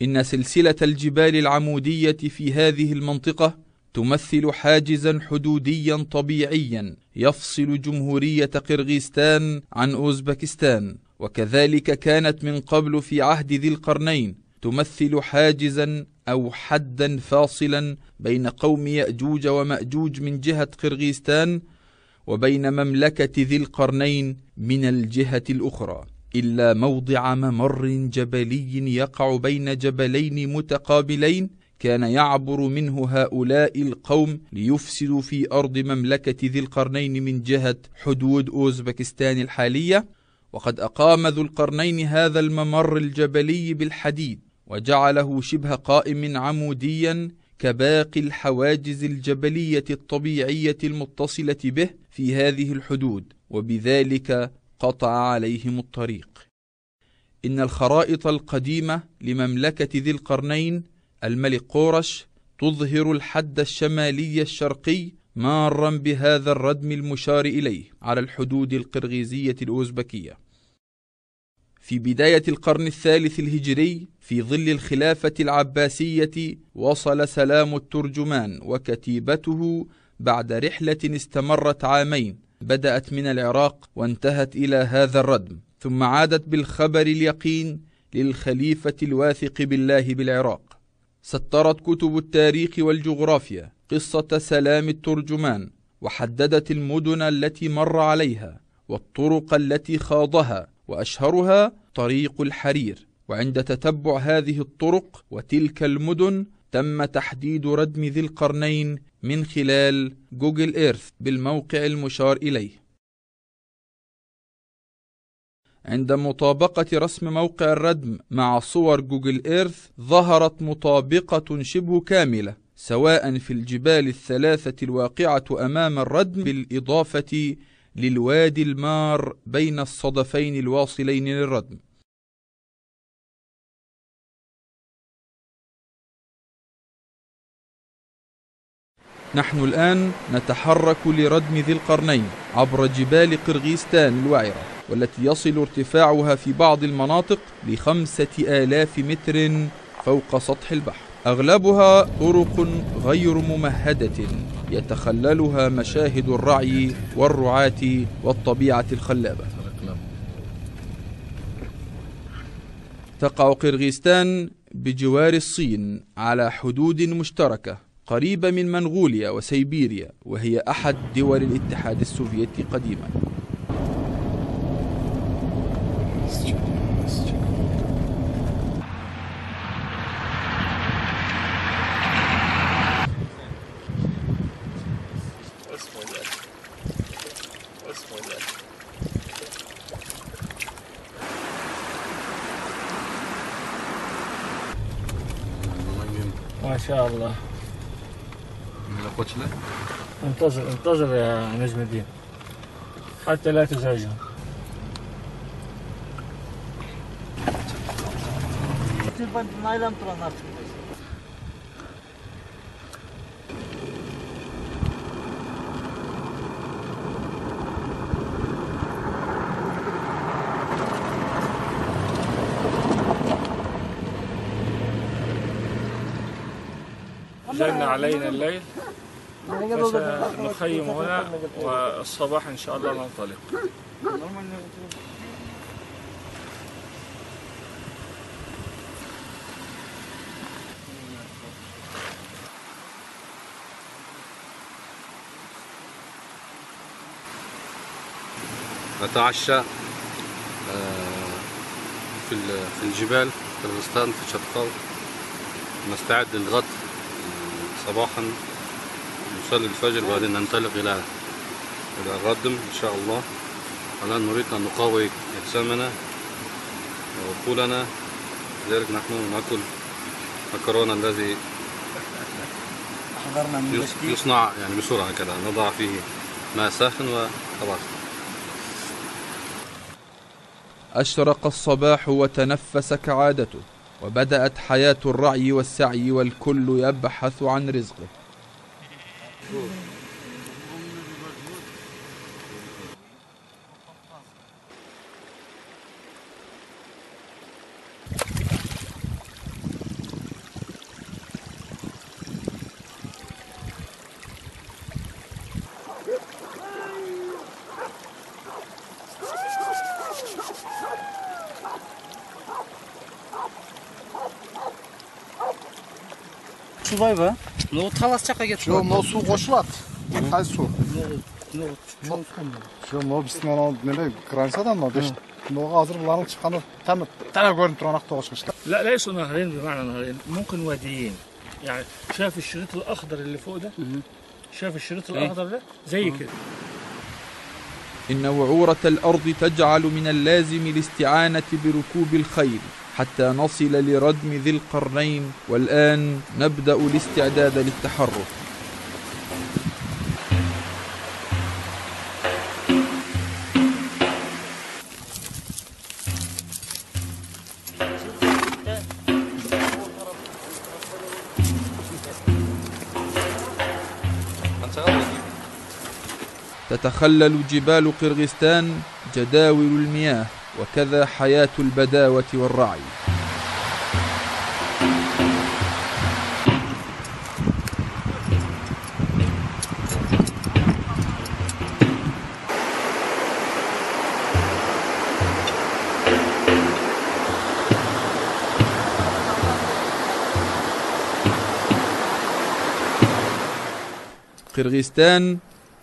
إن سلسلة الجبال العمودية في هذه المنطقة تمثل حاجزا حدوديا طبيعيا يفصل جمهورية قرغيزستان عن أوزبكستان، وكذلك كانت من قبل في عهد ذي القرنين تمثل حاجزا أو حدا فاصلا بين قوم يأجوج ومأجوج من جهة قرغيزستان وبين مملكة ذي القرنين من الجهة الأخرى، إلا موضع ممر جبلي يقع بين جبلين متقابلين كان يعبر منه هؤلاء القوم ليفسدوا في أرض مملكة ذي القرنين من جهة حدود أوزبكستان الحالية. وقد أقام ذو القرنين هذا الممر الجبلي بالحديد وجعله شبه قائم عموديا كباقي الحواجز الجبلية الطبيعية المتصلة به في هذه الحدود، وبذلك قطع عليهم الطريق. إن الخرائط القديمة لمملكة ذي القرنين الملك قورش تظهر الحد الشمالي الشرقي مارا بهذا الردم المشار إليه على الحدود القرغيزية الأوزبكية. في بداية القرن الثالث الهجري في ظل الخلافة العباسية وصل سلام الترجمان وكتيبته بعد رحلة استمرت عامين بدأت من العراق وانتهت إلى هذا الردم، ثم عادت بالخبر اليقين للخليفة الواثق بالله بالعراق. سطرت كتب التاريخ والجغرافيا قصة سلام الترجمان وحددت المدن التي مر عليها والطرق التي خاضها، وأشهرها طريق الحرير. وعند تتبع هذه الطرق وتلك المدن تم تحديد ردم ذي القرنين من خلال جوجل إيرث بالموقع المشار إليه. عند مطابقة رسم موقع الردم مع صور جوجل إيرث ظهرت مطابقة شبه كاملة سواء في الجبال الثلاثة الواقعة أمام الردم بالإضافة للوادي المار بين الصدفين الواصلين للردم. نحن الآن نتحرك لردم ذي القرنين عبر جبال قرغيزستان الوعرة، والتي يصل ارتفاعها في بعض المناطق ل5000 متر فوق سطح البحر. أغلبها طرق غير ممهدة يتخللها مشاهد الرعي والرعاة والطبيعة الخلابة. تقع قرغيزستان بجوار الصين على حدود مشتركة قريبة من منغوليا وسيبيريا، وهي أحد دول الاتحاد السوفيتي قديما. ما شاء الله. انتظر يا نجم الدين حتى لا تزعجهم. جن علينا الليل فسنخيم هنا، والصباح إن شاء الله ننطلق. نتعشى في الجبال في قرغيزستان في شرقاوي، نستعد للغد صباحا، نصلي الفجر وبعدين ننطلق إلى الردم إن شاء الله. الآن نريد أن نقوي أجسامنا وعقولنا، لذلك نحن نأكل مكرونة الذي يصنع يعني بسرعة كذا، نضع فيه ماء ساخن وخلاص. أشرق الصباح وتنفس كعادته، وبدأت حياة الرعي والسعي والكل يبحث عن رزقه. субай ба? Ну талас жаққа кетіп. Жоқ, мынау су қосылады. Қай су? Жоқ, мынау біздің анау неде границадан мынау дешт. مو غازر والله شقنا تم قول تروح نقطوش لا ليسوا نهرين بمعنى نهرين ممكن واديين يعني شاف الشريط الاخضر اللي فوق ده شاف الشريط الاخضر ده زي كده. إن وعورة الأرض تجعل من اللازم الاستعانة بركوب الخيل حتى نصل لردم ذي القرنين، والآن نبدأ الاستعداد للتحرك. تتخلل جبال قرغيزستان جداول المياه، وكذا حياة البداوة والرعي. قرغيزستان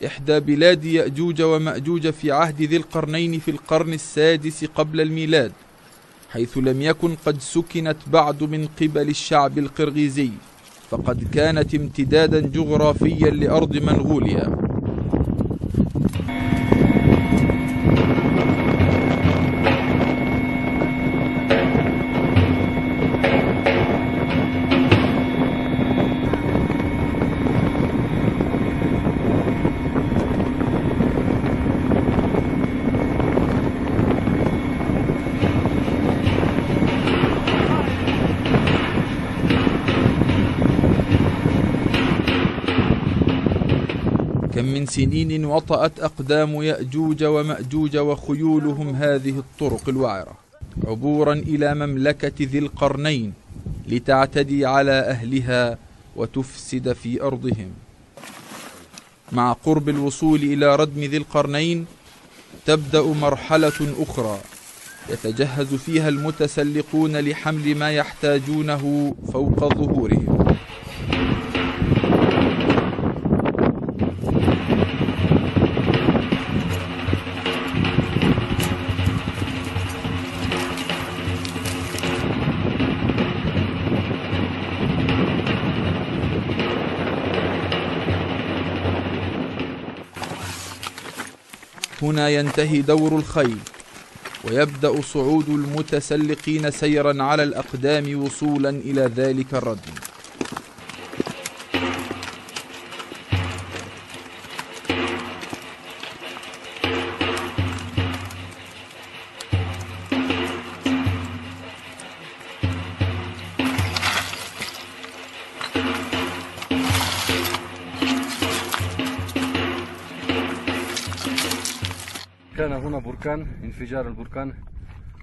إحدى بلاد يأجوج ومأجوج في عهد ذي القرنين في القرن السادس قبل الميلاد، حيث لم يكن قد سكنت بعد من قبل الشعب القرغيزي، فقد كانت امتدادا جغرافيا لأرض منغوليا. كم من سنين وطأت أقدام يأجوج ومأجوج وخيولهم هذه الطرق الوعرة عبورا إلى مملكة ذي القرنين لتعتدي على أهلها وتفسد في أرضهم. مع قرب الوصول إلى ردم ذي القرنين تبدأ مرحلة أخرى يتجهز فيها المتسلقون لحمل ما يحتاجونه فوق ظهورهم. هنا ينتهي دور الخيل ويبدأ صعود المتسلقين سيرا على الأقدام وصولا إلى ذلك الردم. كان هنا بركان، انفجار البركان،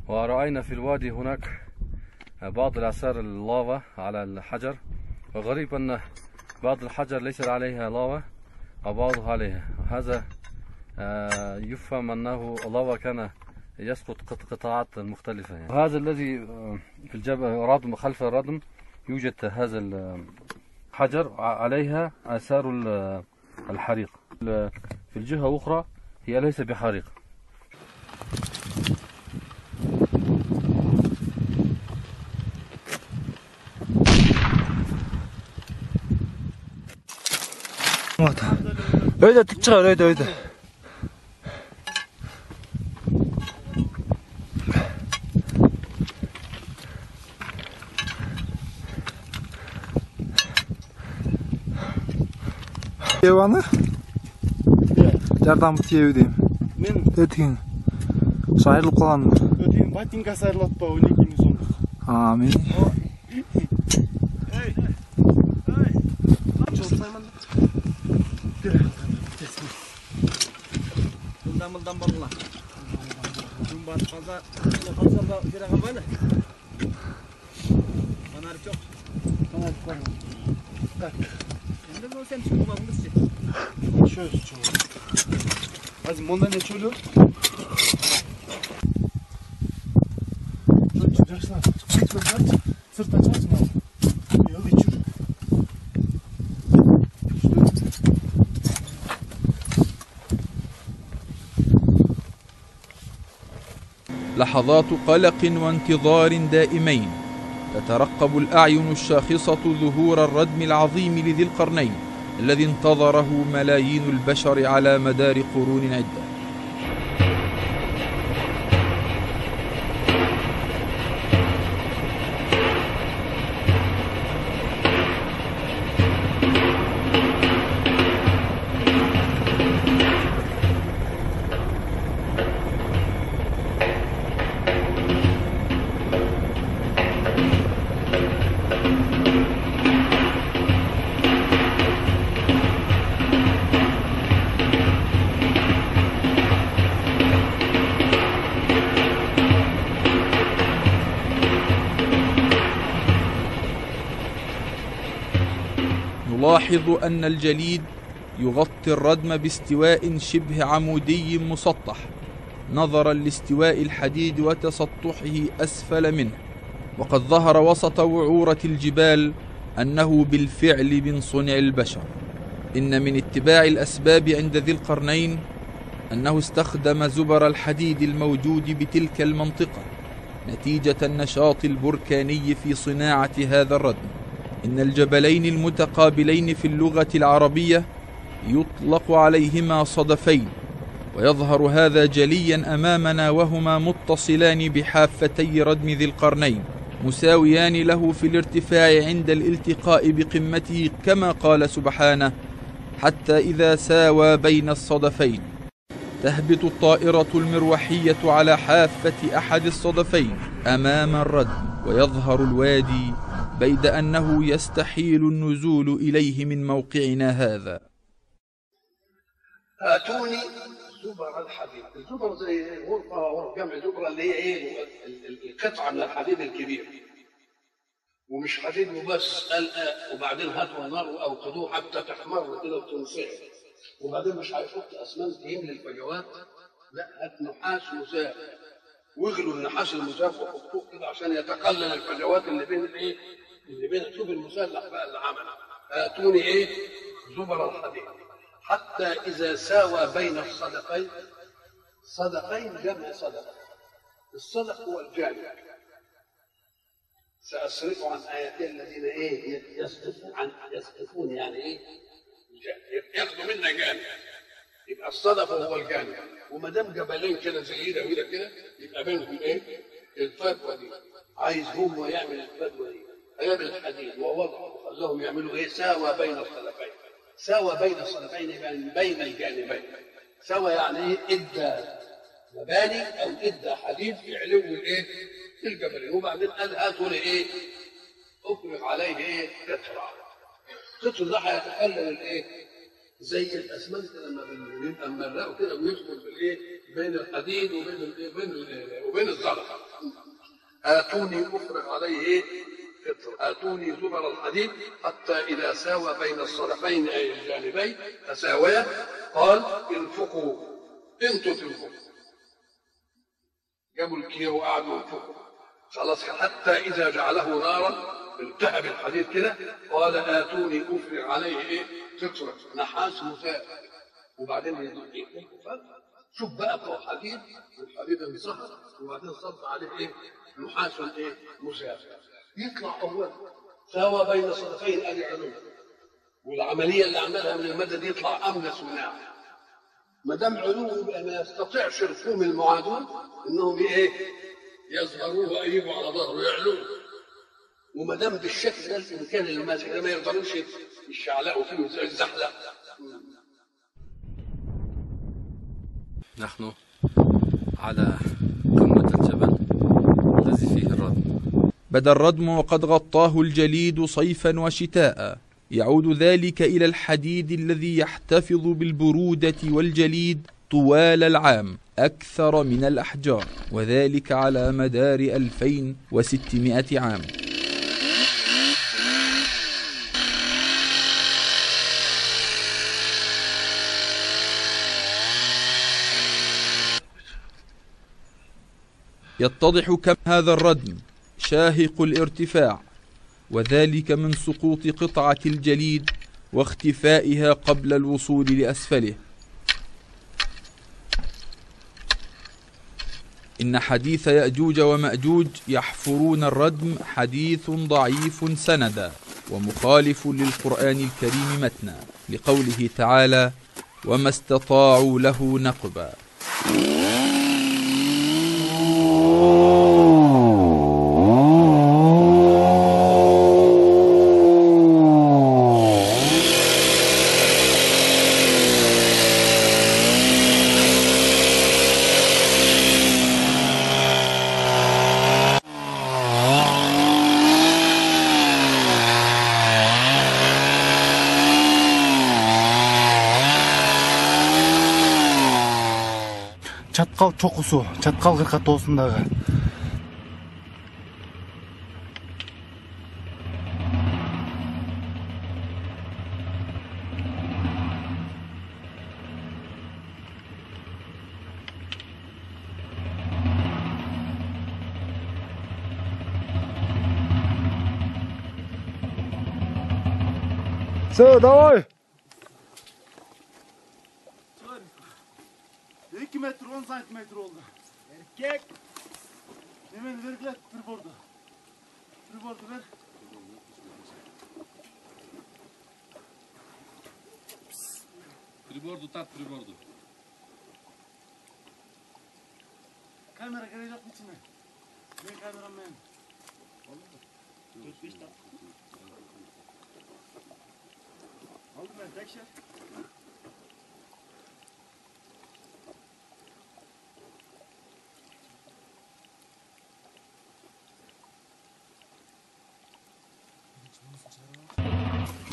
ورأينا في الوادي هناك بعض الآثار اللافا على الحجر، وغريب أن بعض الحجر ليس عليها لافا وبعضها عليها. هذا يفهم أنه اللافا كان يسقط قطاعات مختلفة يعني. هذا الذي في الجبل ردم، خلف الردم يوجد هذا الحجر عليها آثار الحريق. في الجهة أخرى هي ليس بحريق. öyle tık çıkar öyle. Evanı? Жардам тиеу дейм. Мен Өткен. Шайырылып қалған. өтейін ботинка сайырлатпау өнекейін соңыз. Амин. Mıldan balılar. Dün fazla da bir rakam böyle. Kanar çok. Kanar çok var mı? Bak. Şimdi bu sen çıkma bulursun. Şöyle çok. Hadi bundan ne çölü? Çıkacaksın. Çıkacak. Sırttan çıkacaksın. Yolu içir. لحظات قلق وانتظار دائمين، تترقب الأعين الشاخصة ظهور الردم العظيم لذي القرنين الذي انتظره ملايين البشر على مدار قرون عدة. نلاحظ أن الجليد يغطي الردم باستواء شبه عمودي مسطح نظرا لاستواء الحديد وتسطحه أسفل منه، وقد ظهر وسط وعورة الجبال أنه بالفعل من صنع البشر. إن من اتباع الأسباب عند ذي القرنين أنه استخدم زبر الحديد الموجود بتلك المنطقة نتيجة النشاط البركاني في صناعة هذا الردم. إن الجبلين المتقابلين في اللغة العربية يطلق عليهما صدفين، ويظهر هذا جليا أمامنا وهما متصلان بحافتي ردم ذي القرنين مساويان له في الارتفاع عند الالتقاء بقمته، كما قال سبحانه: حتى إذا ساوى بين الصدفين. تهبط الطائرة المروحية على حافة أحد الصدفين أمام الردم، ويظهر الوادي بيد أنه يستحيل النزول إليه من موقعنا هذا. آتوني زبر الحديد. الزبر زي غرفة جمع زبرة اللي هي ايه؟ القطعة من الحديد الكبير، ومش حديد وبس، وبعدين هاتوا نار أو خدوه حتى تحمر كده وتنصهر، وبعدين مش هيحط أسمنت يملي الفجوات، لا، هات نحاس مساف واغلوا النحاس المساف وحطوه كده عشان يتقلل الفجوات اللي بين الايه؟ اللي بين الطوب المسلح بقى اللي عمله. آتوني ايه؟ زبر الحديد حتى إذا ساوى بين الصدفين. صدفين جمع صدف، الصدف هو الجانب. سأصرف عن آياتي الذين ايه؟ يصدفون يعني ايه؟ ياخدوا منا جانب، يبقى الصدف هو الجانب، وما دام جبلين كده زي ده وده كده يبقى بينهم ايه؟ الفجوه دي. عايز هو يعمل الفجوه دي، هيعمل الحديد ووضعه وخلاهم يعملوا ايه؟ ساوى بين الصدفين. ساوى بين الصدفين يعني بين الجانبين. ساوى يعني ايه؟ ادى مباني او ادى حديد في علو الايه؟ الجبلين، وبعدين قال هاتوا لي ايه؟ افرغ عليه ايه؟ قطره. قطر ده هيتخلل الايه؟ زي الاسمنت لما بنبقى ممرقه كده ويدخل في الايه؟ بين الحديد وبين الايه؟ وبين الزلط. آتوني افرغ عليه ايه؟ قطر. آتوني زبر الحديد حتى إذا ساوى بين الصدفين أي الجانبين تساويا قال انفقوا، انتوا تنفقوا. جابوا الكير وقعدوا ينفقوا خلاص، حتى إذا جعله نارا التهب الحديد كده قال آتوني أفرغ عليه إيه؟ قطرة نحاس مساف، وبعدين شوف بقى فوق حديد والحديد انصهر وبعدين صب عليه إيه؟ نحاس إيه؟ مساف. يطلع أول ساوى بين الصدفين أدي علوم، والعملية اللي عملها من المدد يطلع أملس وناعم. ما دام علوم يبقى ما يستطيعش رسوم المعادون إنهم إيه؟ يظهروه ويجوا على ظهره يعلوه، وما دام بالشكل ده الإمكان اللي ماسك ده ما يقدروش يشعلقوا فيه زي الزحلق. نحن على قمة الجبل الذي فيه الردم. بدا الردم وقد غطاه الجليد صيفا وشتاء، يعود ذلك إلى الحديد الذي يحتفظ بالبرودة والجليد طوال العام أكثر من الأحجار، وذلك على مدار 2600 عام. يتضح كم هذا الردم شاهق الارتفاع، وذلك من سقوط قطعة الجليد واختفائها قبل الوصول لأسفله. إن حديث يأجوج ومأجوج يحفرون الردم حديث ضعيف سندا ومخالف للقرآن الكريم متنا، لقوله تعالى: وما استطاعوا له نقبا. Çatkal çokusu, Çatkal kırkatoğusundağı. Все, давай! 2 metre 10 santimetre oldu. Erkek. Hemen ver tribordu. Tribordu ver. Tribordu tat tribordu. Kamera gelecek mi içine? Ben kameramanım. Aldım ben tek şey.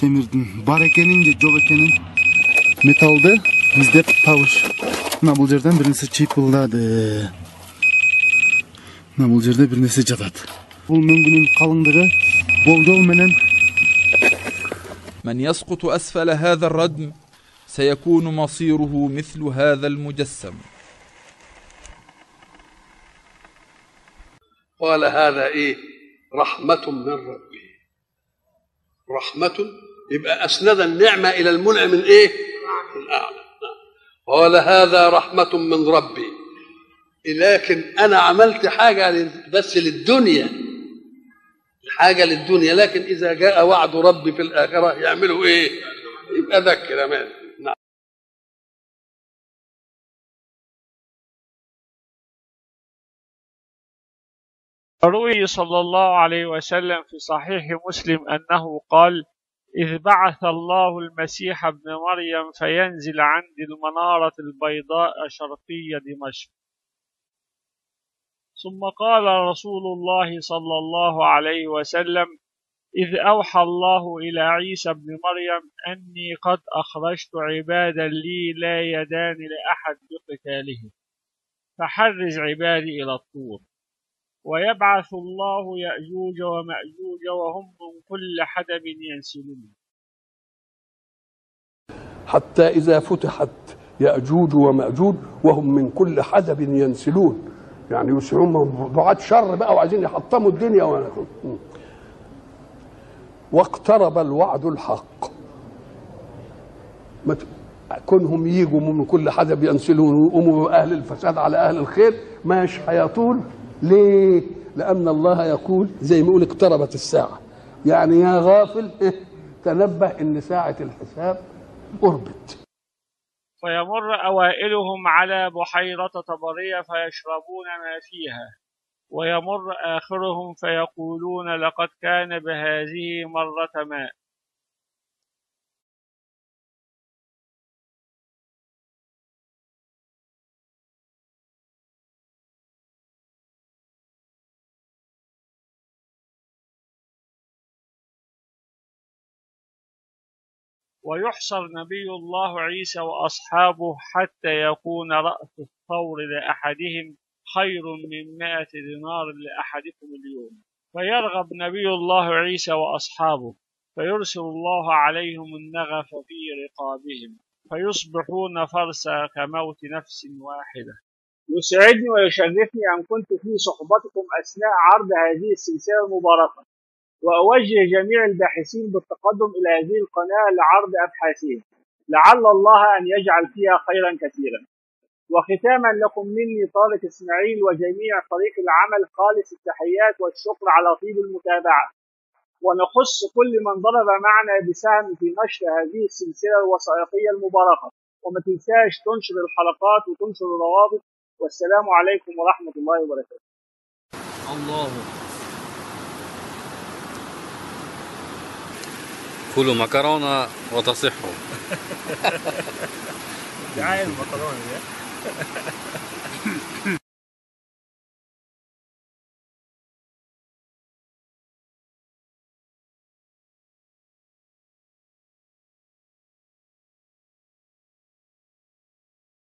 Demirden бар екенін де жоқ екенін металды іздеп табыш. Мына бұл жерден бір нәрсе чипылдады. Мына бұл жерде бір нәрсе жатады. Бұл мөңгінің қалыңдығы болжол менен. من يسقط أسفل هذا الردم سيكون مصيره مثل هذا المجسم. قال هذا ايه؟ رحمة من ربي. رحمة يبقى أسند النعمة إلى المنعم من إيه؟ الأعلى. قال هذا رحمة من ربي، لكن أنا عملت حاجة بس للدنيا، حاجة للدنيا، لكن إذا جاء وعد ربي في الآخرة يعملوا إيه؟ يبقى ذكر أمان. نعم. روي صلى الله عليه وسلم في صحيح مسلم أنه قال: إذ بعث الله المسيح ابن مريم فينزل عند المنارة البيضاء شرقي دمشق. ثم قال رسول الله صلى الله عليه وسلم: إذ أوحى الله إلى عيسى ابن مريم أني قد أخرجت عبادا لي لا يدان لأحد بقتالهم، فحرز عبادي إلى الطور. ويبعث الله يأجوج ومأجوج وهم من كل حدب ينسلون. حتى إذا فتحت يأجوج ومأجوج وهم من كل حدب ينسلون، يعني يسعون دعاة شر بقى وعايزين يحطموا الدنيا واقترب الوعد الحق. كونهم يجوا من كل حدب ينسلون ويقوموا أهل الفساد على أهل الخير مش هيطول. ليه؟ لأن الله يقول زي ما يقول اقتربت الساعة، يعني يا غافل تنبه إن ساعة الحساب قربت. فيمر أوائلهم على بحيرة طبرية فيشربون ما فيها، ويمر آخرهم فيقولون لقد كان بهذه مرة ماء. ويحشر نبي الله عيسى وأصحابه حتى يكون رأس الثور لأحدهم خير من 100 دينار لأحدكم اليوم، فيرغب نبي الله عيسى وأصحابه فيرسل الله عليهم النغف في رقابهم فيصبحون فرسا كموت نفس واحدة. يسعدني ويشرفني أن كنت في صحبتكم أثناء عرض هذه السلسلة المباركة، وأوجه جميع الباحثين بالتقدم إلى هذه القناة لعرض أبحاثهم، لعل الله أن يجعل فيها خيرا كثيرا. وختاما لكم مني طارق إسماعيل وجميع فريق العمل خالص التحيات والشكر على طيب المتابعة، ونخص كل من ضرب معنا بسهم في نشر هذه السلسلة الوثائقية المباركة، وما تنساش تنشر الحلقات وتنشر الروابط. والسلام عليكم ورحمة الله وبركاته. الله. كلوا مكرونة وتصحوا. دعاية المكرونة.